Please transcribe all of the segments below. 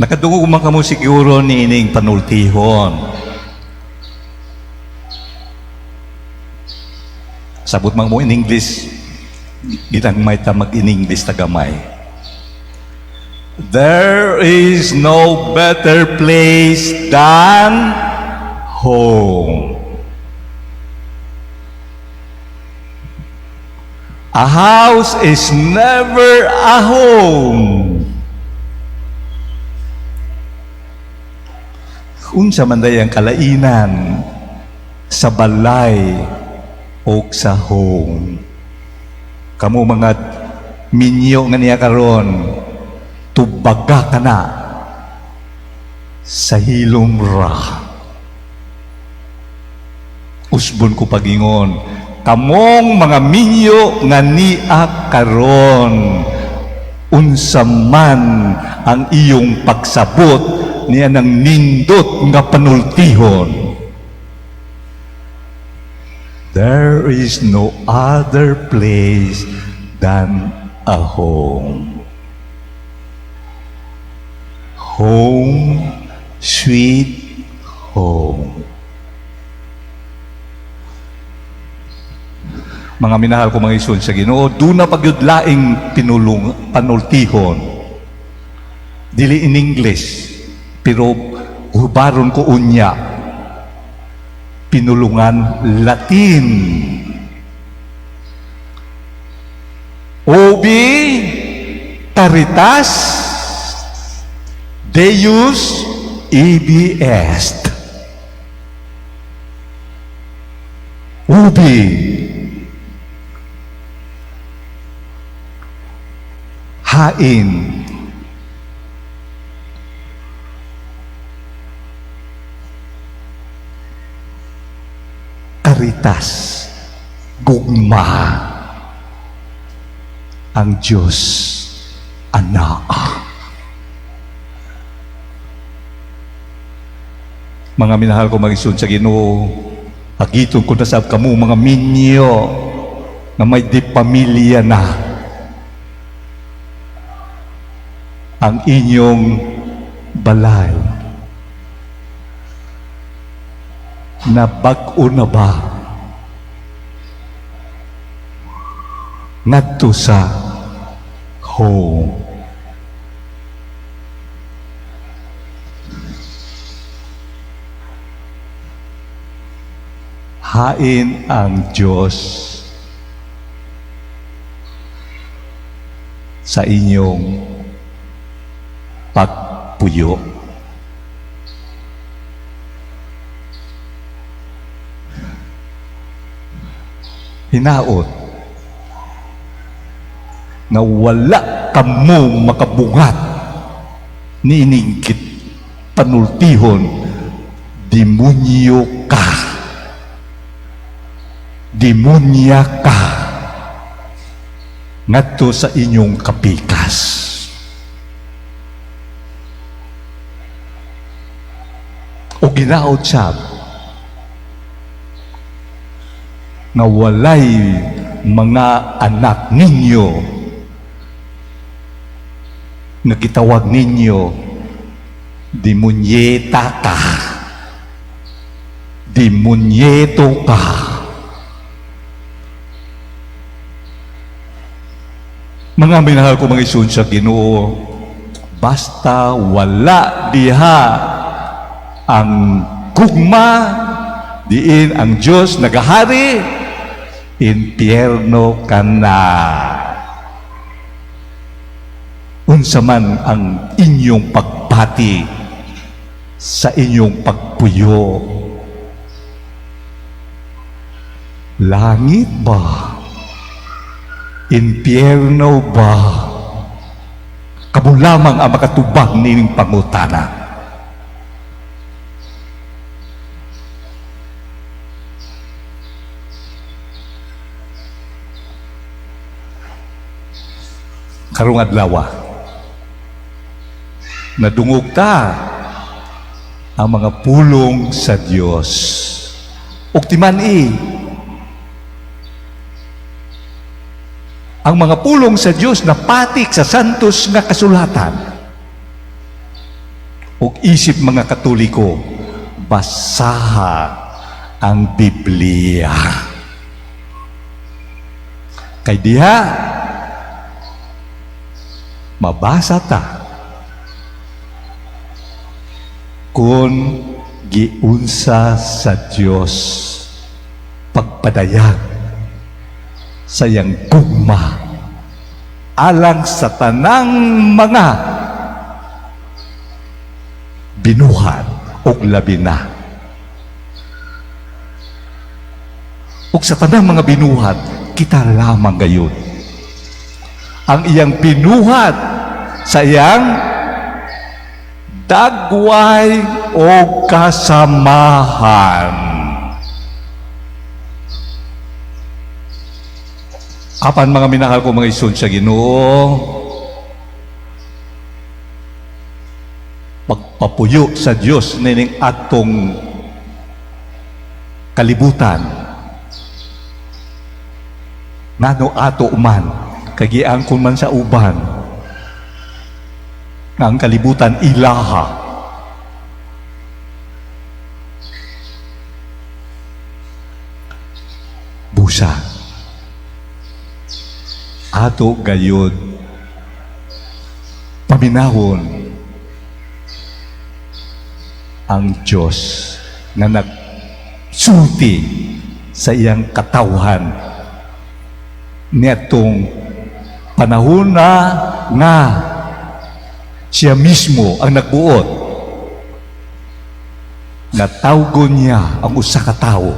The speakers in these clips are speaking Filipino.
Nakadungog man kamo siguro ni ining panultihon. Sabot man mo in English, ginagmay ta mag in English tagamay. There is no better place than home. A house is never a home. Unsa man day ang kalainan sa balay o sa home. Kamu mga minyo nga niya karon, tubaga ka na sa hilom ra. Usbon ko pagingon, kamong mga minyo nga niya karon, unsa man ang iyong pagsabot niya ng nindot nga panultihon. There is no other place than a home. Home, sweet home. Mga minahal ko mga isun sa Ginoo, do na pagyudlaing panultihon. Dili in English, pero hubaron ko unya, pinulungan Latin. Ubi caritas Deus ibi est. Ubi hain caritas, gugma ang Diyos anak. Mga minahal ko mag-isun sa Ginoo, agiton ko na sa kamu mga minyo na may di pamilya na, ang inyong balay na bag-o na ba ngadto sa home. Hain ang Diyos sa inyong pagpuyo. Hinaot na wala kamo makabungat ni iningkit panultihon, demonyo ka, demonya ka ngadto sa inyong kapikas. O ginaot siya na walay mga anak ninyo na gitawag ninyo demonyeta ka, demonyeto ka. Mga minahal ko mga isun sa Ginoo, basta wala diha ang gugma, diin ang Diyos nagahari, impyerno ka na. Unsa man ang inyong pagpati sa inyong pagpuyo, langit ba? Impyerno ba? Kamo lamang ang makatubag nining pangutana. Karong adlaw nadungog ta ang mga pulong sa Dios. Ug timan-i ang mga pulong sa Dios na patik sa santos nga kasulatan. ug isip mga Katoliko, basaha ang Biblia. Kay diha, mabasa ta kung giunsa sa Dios pagpadayag sa iyang gugma alang sa tanang mga binuhat o labi na. O sa tanang mga binuhat, kita lamang gayon. Ang iyang binuhat sa iyang dagway o kasamahan. Apan mga minahal ko mga isun sa Ginoo, pagpapuyo sa Dios nining atong kalibutan, ngano ato man, kagiangkon man sa uban, nga ang kalibutan ilaha. Busa. Ato gayod paminahon ang Diyos na nagsulti sa iyang katawhan nitong panahon na nga siya mismo ang nagbuot. Natawgon niya ang usa ka tawo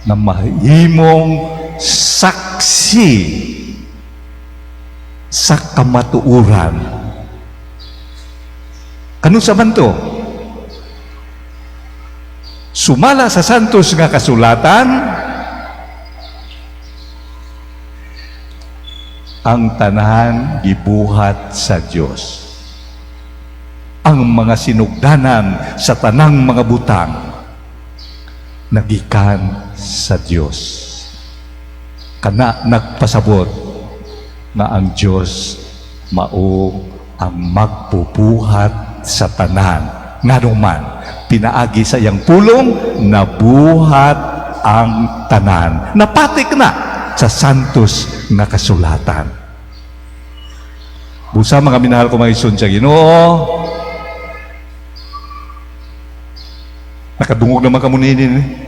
na mahimong saksi sa kamatuuran. Ano sa man to? Sumala sa santos nga kasulatan, ang tanan gibuhat sa Dios. Ang mga sinugdanan sa tanang mga butang nagikan sa Dios. Kana nagpasabot nga ang Dios mao ang magbubuhat sa tanan. Nganuman pinaagi sa iyang pulong nabuhat ang tanan. Napatik na sa santos nga kasulatan. Busa mga minahal ko mga isun sa Ginoo, nakadungog naman ka muninin.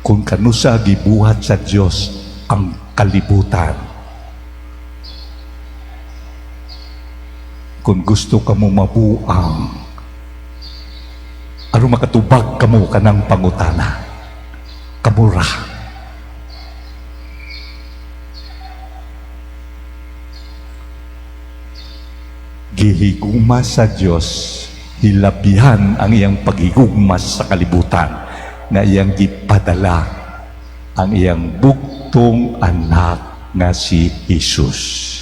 Kung kanusa gibuhat sa Dios ang kalibutan, kung gusto ka mo mabuang, ano makatubag ka mo kanang pangutana, kamura. Gihigumas sa Dios, hilabihan ang iyang paghigumas sa kalibutan na iyang gipadala ang iyang bugtong anak nga si Jesus.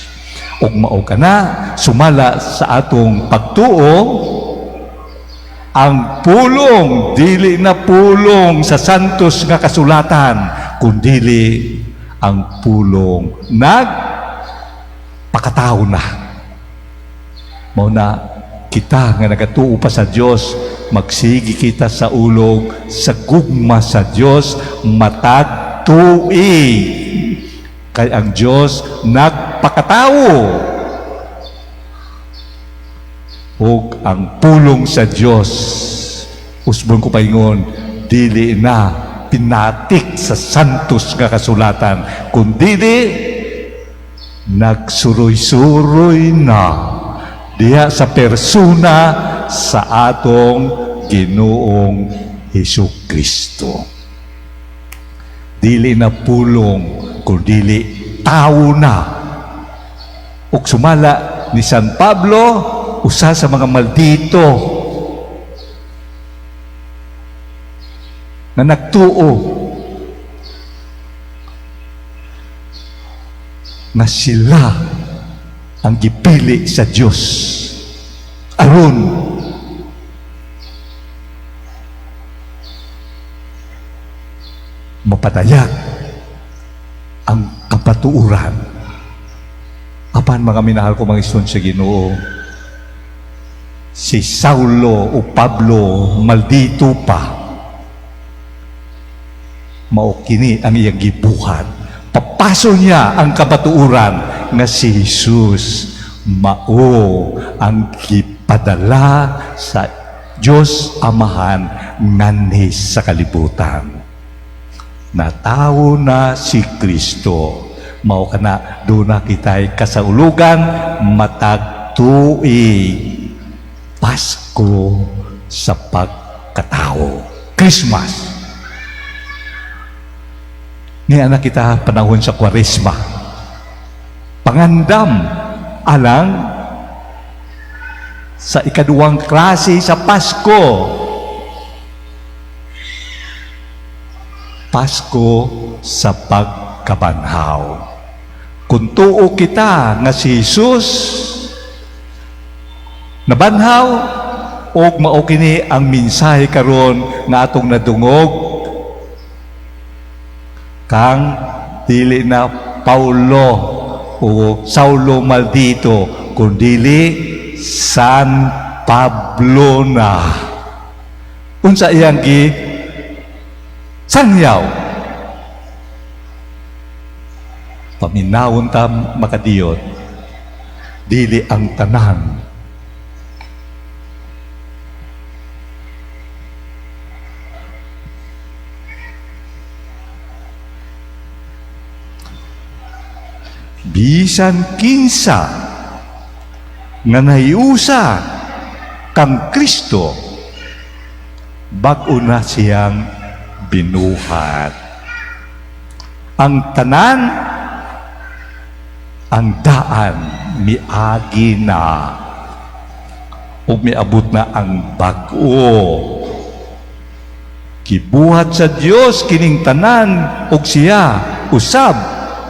Ug mao kana sumala sa atong pagtuo, ang pulong dili na pulong sa santos nga kasulatan, kundili ang pulong nagpakatao na. Mao na kita nga nagatuo pa sa Dios, magsigi kita sa ulog sa gugma sa Dios matag tuig. Kay ang Dios nagpakatao. Ug ang pulong sa Dios, usbon ko paingon, dili na pinatik sa santos nga kasulatan, kundi nagsuroy-suroy na diha sa persona sa atong Ginoong Hesukristo. Dili na pulong, kundi tao na. Ug sumala ni San Pablo, usa sa mga maldito na nagtuo na sila ang gipili sa Dios aron mapatayag ang kapatuuran. Apa Upan mga minahal ko mga isun sa Ginoo, si Saulo o Pablo maldito pa, mao kini ang iyang gibuhat. Papaso niya ang kabatuuran nga si Jesus mao ang gipadala sa Diyos Amahan nganhi sa kalibutan. Natawo na si Kristo. Mao kana duna kitay kasaulugan matag tuig Pasko sa pagkatao. Christmas. Niya na kita panahon sa Kwaresma. Pangandam alang sa ikaduwang klase sa Pasko. Pasko sa pagkabanhaw. Kung tuo kita nga si Jesus nabanhaw, o mao kini ang mensahe karon nga atong nadungog kang dili na Paulo o Saulo maldito, kundili San Pablo na. Unsa iyang gi sangyaw? Paminawon ta makadiyot, dili ang tanan bisan kinsa nga nahiusa kang Kristo, bag-o na siyang binuhat. Ang tanan, ang daan miagi na o miabot na ang bag-o. Gibuhat sa Dios kining tanan og siya usab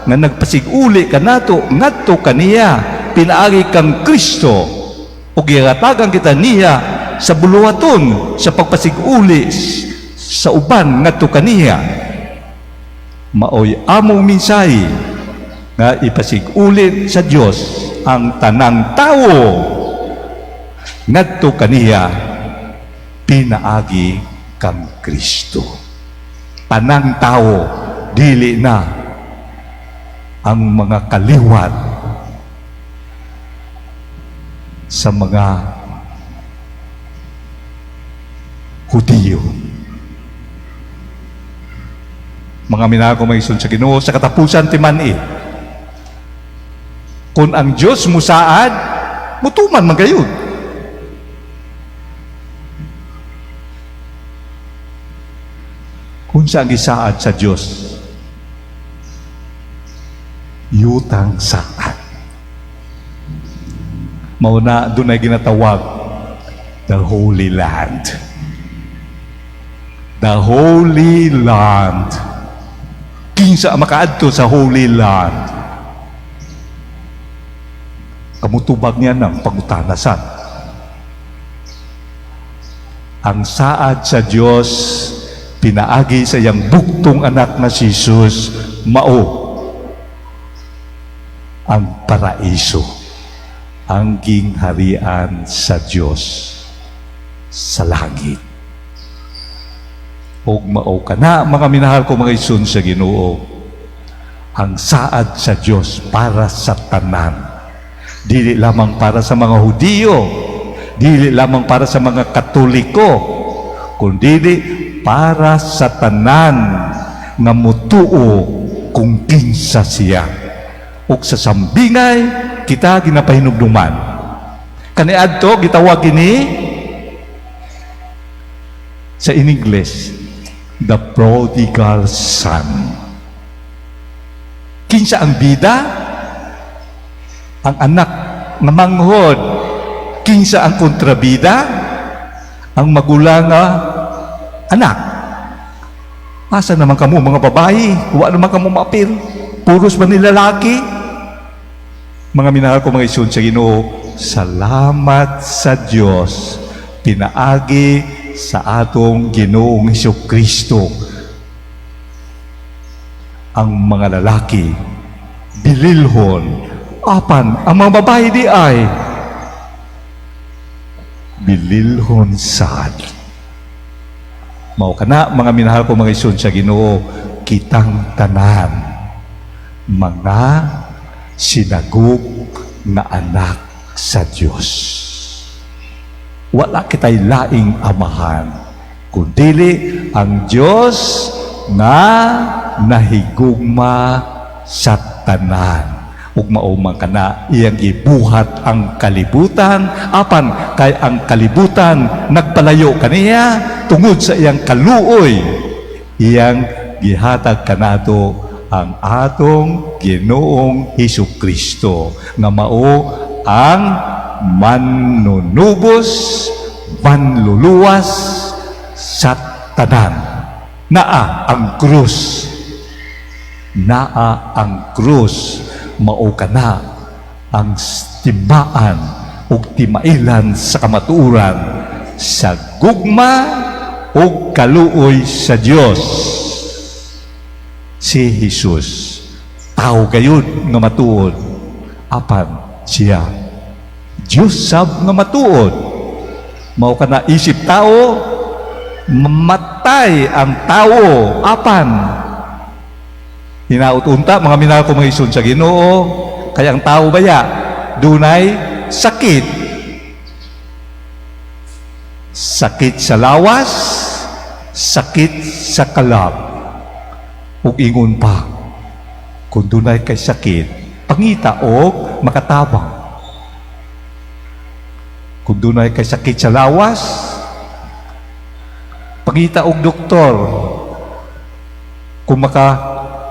nga nagpasiguli kanato ngadto kaniya, pinaagi kang Kristo ug gihatagan kita niya sa buluhaton sa pagpasiguli sa uban ngadto kaniya. Maoy among mensahe nga ipasiguli sa Dios ang tanang tawo ngadto kaniya, pinaagi kang Kristo. Tanang tawo, dili na ang mga kaliwat sa mga Hudiyo. Mga minahal ko may isun sa Ginoo, sa katapusan timan kung ang Diyos musaad, mutuman magayud. Kung saan gisaad sa Diyos, yutang saad. Mauna, doon ay ginatawag the Holy Land. The Holy Land. Kinsa makaadto sa Holy Land. Kamutubag niya ng pangutanasan. Ang saad sa Diyos, pinaagi sa iyang buktong anak na si Jesus, mao ang paraiso, ang gingharian sa Diyos sa langit. Og mao kana mga minahal ko mga isun sa Ginoo, ang saad sa Diyos para sa tanan, dili lamang para sa mga Hudiyo, dili lamang para sa mga Katoliko, kundi para sa tanan nga mutuo kung kinsa siya. Ug sa sambingay kita ginapahinumduman. Kaniadto gitawag ini sa in English, the prodigal son. Kinsa ang bida? Ang anak nga manghod. Kinsa ang kontrabida? Ang magulang nga anak. Asa naman kamo mga babae? Wa naman kamo maapil. Puros man ni lalaki. Mga minahal ko mga isun sa Ginoo, salamat sa Diyos, pinaagi sa atong Ginoong Hesukristo ang mga lalaki bililhon Apan, ang mga babae di ay bililhon sad. Mao kana mga minahal ko mga igsoon sa Ginoo, kitang tanan mga sinagop nga anak sa Dios. Wala kitay laing amahan, kundili ang Dios nga nahigugma sa tanan. Ug maumang kana iyang gibuhat ang kalibutan, apan kay ang kalibutan nagpalayo kaniya tungod sa iyang kaluoy, iyang gihatag kanato ang atong Ginoong Hesukristo nga mao ang manunubos, manluluwas sa tanan. Naa ang krus, naa ang krus, mao kana ang timbaan ug timailan sa kamatuoran sa gugma ug kaluoy sa Dios. Si Jesus tao gayud nga matuod, apan siya Dios sab nga matuod. Mao kana isip tao, mamatay ang tao, apan hinaut unta mga minahal ko mga igsoon sa Ginoo, kaya ang tao baya dunay sakit. Sakit sa lawas, sakit sa kalab. Ug ingon pa, kung dunay kay sakit, pangita og makatabang. Kung dunay kay sakit sa lawas, pangita og doktor. Kung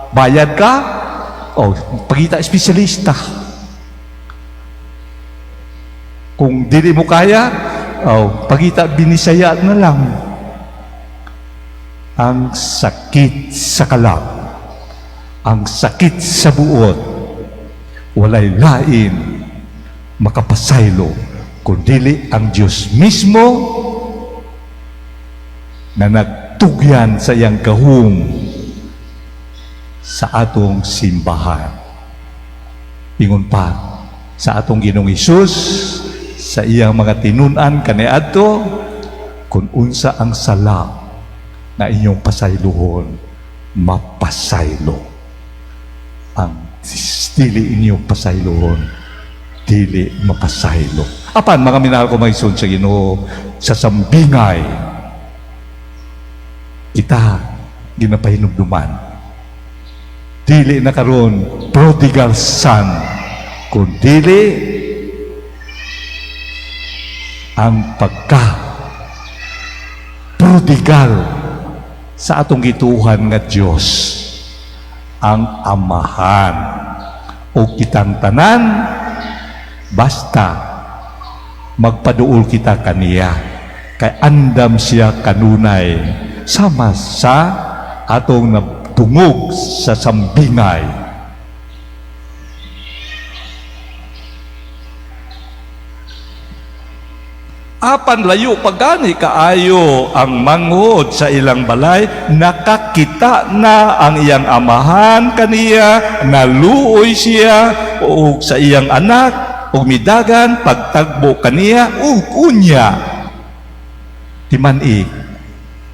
bayad ka, pagita espesyalista. Kung dili mo kaya, pagita binisaya na lang. Ang sakit sa kalab, ang sakit sa buot, walay lain makapasaylo, kundili ang Diyos mismo na nagtugyan sa iyang gahom sa atong simbahan. Ingon pa sa atong Ginoong Hesus sa iyang mga tinun-an kaniadto, kung unsa ang sala na inyong pasaylohon, mapasaylo. Ang dili inyong pasaylohon, dili mapasaylo. Apan mga minahal ko mga igsoon sa Ginoo, sa sambingay kita ginapahinumduman. Dili na karon prodigal son, kundi ang prodigal sa atong gituhan nga Dios, ang amahan o kitang tanan, basta magpaduol kita kaniya, kay andam siya kanunay sama sa atong tungog sa sambingay. Apan layo pagani kaayo ang mangod sa ilang balay, nakakita na ang iyang amahan kaniya, naluoy siya o sa iyang anak, o midagan pagtagbo kaniya ug unya. Timani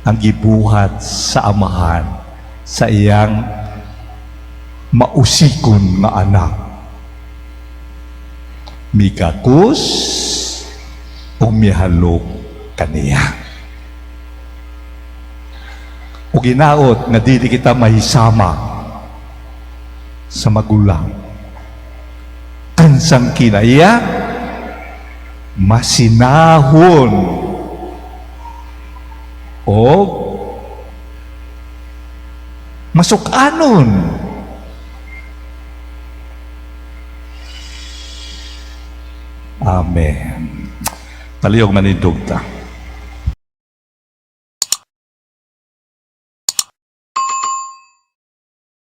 ang gibuhat sa amahan sa iyang mausikon nga anak. Migakos o mihalok kaniya. O ginaot na dili kita mahisama sa magulang. Kansang kinaya, masinahon o masukanon. Amen. Palihog manindog ta.